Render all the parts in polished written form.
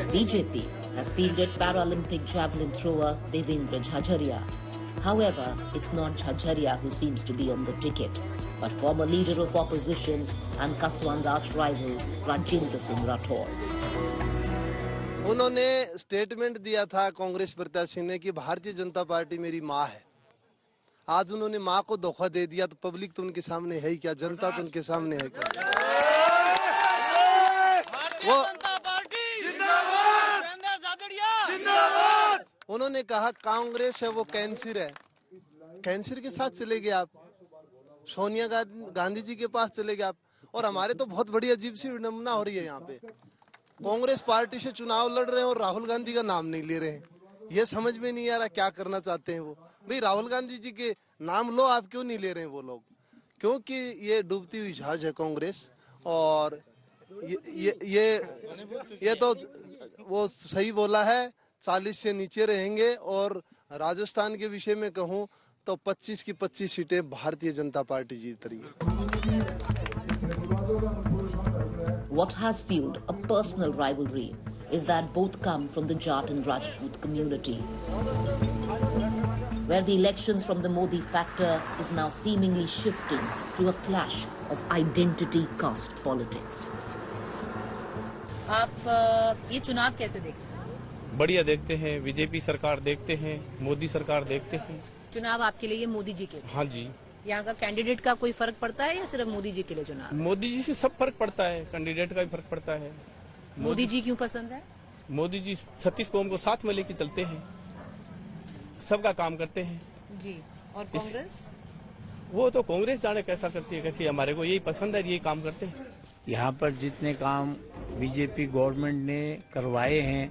BJP has fielded Paralympic javelin thrower Devendra Jhajharia. However, it's not Jhajharia who seems to be on the ticket, but former leader of opposition and Kaswan's arch-rival Rajendra Singh Rathore. उन्होंने statement दिया था कांग्रेस प्रत्याशी ने कि Bharatiya Janata party मेरी माँ है। आज उन्होंने माँ को धोखा दे दिया, तो पब्लिक तो उनके सामने है ही क्या, जनता तो उनके सामने है क्या। वो उन्होंने कहा कांग्रेस है वो कैंसर है, कैंसर के साथ चले गए आप, सोनिया गांधी जी के पास चले गए आप। और हमारे तो बहुत बड़ी अजीब सी विडंबना हो रही है यहाँ पे, कांग्रेस पार्टी से चुनाव लड़ रहे हैं और राहुल गांधी का नाम नहीं ले रहे हैं। ये समझ में नहीं आ रहा क्या करना चाहते हैं वो। भाई राहुल गांधी जी के नाम लो, आप क्यों नहीं ले रहे हैं वो लोग? क्योंकि ये डूबती हुई जहाज है कांग्रेस। और ये तो वो सही बोला है, 40 से नीचे रहेंगे। और राजस्थान के विषय में कहूँ तो 25 की 25 सीटें भारतीय जनता पार्टी जीत रही है। What has fueled a personal rivalry is that both come from the Jat and Rajput community, where the elections from the Modi factor is now seemingly shifting to a clash of identity caste politics. आप ये चुनाव कैसे देखते हैं? बढ़िया देखते हैं, BJP सरकार देखते हैं, मोदी सरकार देखते हैं। चुनाव आपके लिए मोदी जी के? हाँ जी। यहाँ का कैंडिडेट का कोई फर्क पड़ता है या सिर्फ मोदी जी के लिए चुनाव? मोदी जी से सब फर्क पड़ता है, कैंडिडेट का भी फर्क पड़ता है। मोदी जी क्यों पसंद है? मोदी जी 36 कौम को साथ में लेके चलते हैं, सबका काम करते हैं जी। और कांग्रेस? वो तो कांग्रेस जाने कैसा करती है, कैसी। हमारे को यही पसंद है, यही काम करते हैं। यहाँ पर जितने काम बीजेपी गवर्नमेंट ने करवाए हैं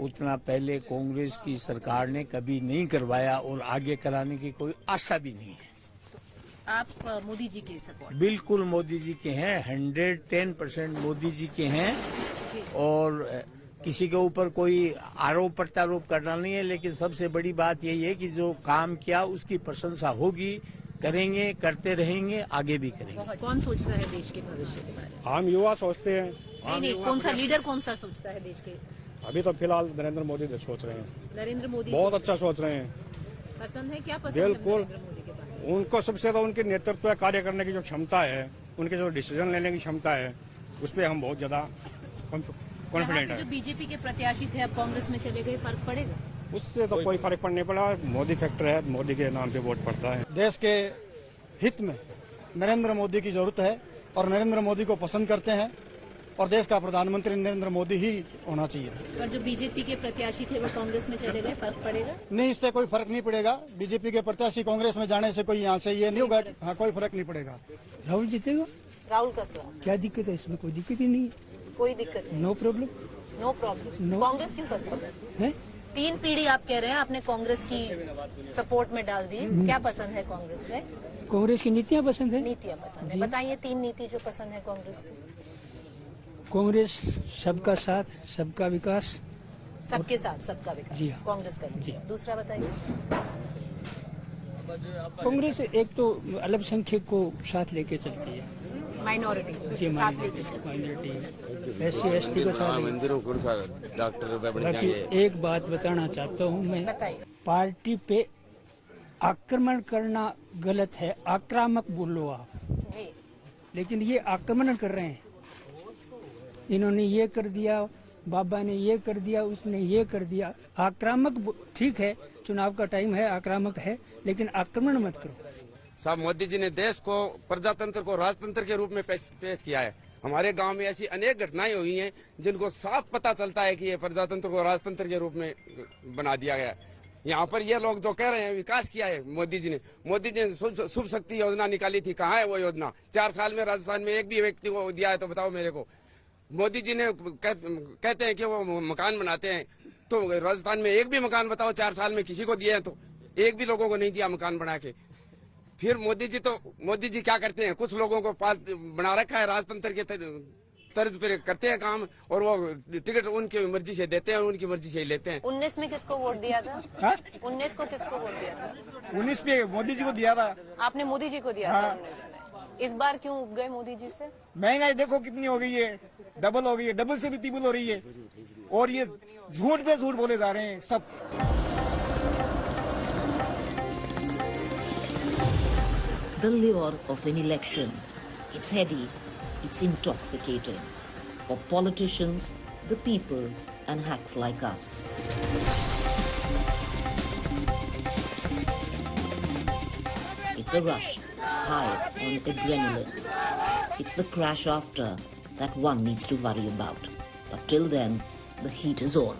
उतना पहले कांग्रेस की सरकार ने कभी नहीं करवाया और आगे कराने की कोई आशा भी नहीं है। आप मोदी जी के सपोर्ट? बिल्कुल मोदी जी के हैं, 110% मोदी जी के हैं। और किसी के ऊपर कोई आरोप प्रत्यारोप करना नहीं है, लेकिन सबसे बड़ी बात यही है कि जो काम किया उसकी प्रशंसा होगी, करेंगे, करते रहेंगे, आगे भी करेंगे। कौन सोचता है देश के भविष्य के बारे में? हम युवा सोचते हैं। नहीं, कौन सा लीडर कौन सा सोचता है देश के? अभी तो फिलहाल नरेंद्र मोदी सोच रहे हैं। नरेंद्र मोदी बहुत अच्छा सोच रहे हैं। पसंद है? क्या पसंद है नरेंद्र मोदी के बारे में? उनको सबसे तो उनके नेतृत्व कार्य करने की जो क्षमता है, उनके जो डिसीजन लेने की क्षमता है, उस पर हम बहुत ज्यादा कॉन्फिडेंट है। जो बीजेपी के प्रत्याशी थे अब कांग्रेस में चले गए, फर्क पड़ेगा? उससे तो कोई फर्क पड़ने पड़ा। मोदी फैक्टर है, मोदी के नाम पे वोट पड़ता है। देश के हित में नरेंद्र मोदी की जरूरत है और नरेंद्र मोदी को पसंद करते हैं और देश का प्रधानमंत्री नरेंद्र मोदी ही होना चाहिए। और जो बीजेपी के प्रत्याशी थे वो कांग्रेस में चले गए, फर्क पड़ेगा? नहीं, इससे कोई फर्क नहीं पड़ेगा। बीजेपी के प्रत्याशी कांग्रेस में जाने से कोई यहाँ से ये नहीं होगा। हाँ, कोई फर्क नहीं पड़ेगा। राहुल जीतेगा। राहुल का सवाल? क्या दिक्कत है इसमें? कोई दिक्कत ही नहीं। कोई दिक्कत नहीं। No problem. No problem. Congress क्यों पसंद है? 3 पीढ़ी आप कह रहे हैं आपने कांग्रेस की सपोर्ट में डाल दी, क्या पसंद है कांग्रेस में? कांग्रेस की नीतियाँ पसंद है। नीतियाँ पसंद है। बताइए 3 नीति जो पसंद है कांग्रेस की। कांग्रेस सबका साथ, सबका विकास। सबके साथ सबका विकास जी हाँ। कांग्रेस करेगी। दूसरा बताइए। कांग्रेस एक तो अल्पसंख्यक को साथ लेके चलती है, माइनॉरिटी साथ लेके चलती है, माइनॉरिटी SC/ST को साथ। बाकी एक बात बताना चाहता हूँ मैं, पार्टी पे आक्रमण करना गलत है, आक्रामक बोलो आप जी। लेकिन ये आक्रमण कर रहे हैं। इन्होंने ये कर दिया, बाबा ने ये कर दिया, उसने ये कर दिया। आक्रामक ठीक है, चुनाव का टाइम है, आक्रामक है, लेकिन आक्रमण मत करो। साहब मोदी जी ने देश को प्रजातंत्र को राजतंत्र के रूप में पेश किया है। हमारे गांव में ऐसी अनेक घटनाएं हुई हैं जिनको साफ पता चलता है कि ये प्रजातंत्र को राजतंत्र के रूप में बना दिया गया है। यहाँ पर ये लोग जो कह रहे हैं विकास किया है मोदी जी ने शुभ शक्ति योजना निकाली थी, कहाँ है वो योजना? 4 साल में राजस्थान में एक भी व्यक्ति को दिया है तो बताओ मेरे को। मोदी जी ने कहते हैं कि वो मकान बनाते हैं, तो राजस्थान में एक भी मकान बताओ 4 साल में किसी को दिए हैं? तो एक भी लोगों को नहीं दिया मकान बना के। फिर मोदी जी क्या करते हैं, कुछ लोगों को पास बना रखा है, राजतंत्र के तर्ज पे करते हैं काम, और वो टिकट उनकी मर्जी से देते हैं और उनकी मर्जी से ही लेते हैं। 19 में किसको वोट दिया था? 19 को किसको वोट दिया था? 19 पे मोदी जी को दिया था। आपने मोदी जी को दिया था 19 में। इस बार क्यों उब गए मोदी जी से? महंगाई देखो कितनी हो गई है, डबल हो गई है, डबल से भी ट्रिपल हो रही है। और ये झूठ पे झूठ बोले जा रहे हैं सब। The lure of an election. It's heady, it's intoxicating. For politicians, the people, and hacks like us. It's a rush, high on adrenaline. It's the crash after that one needs to worry about. But till then, the heat is on.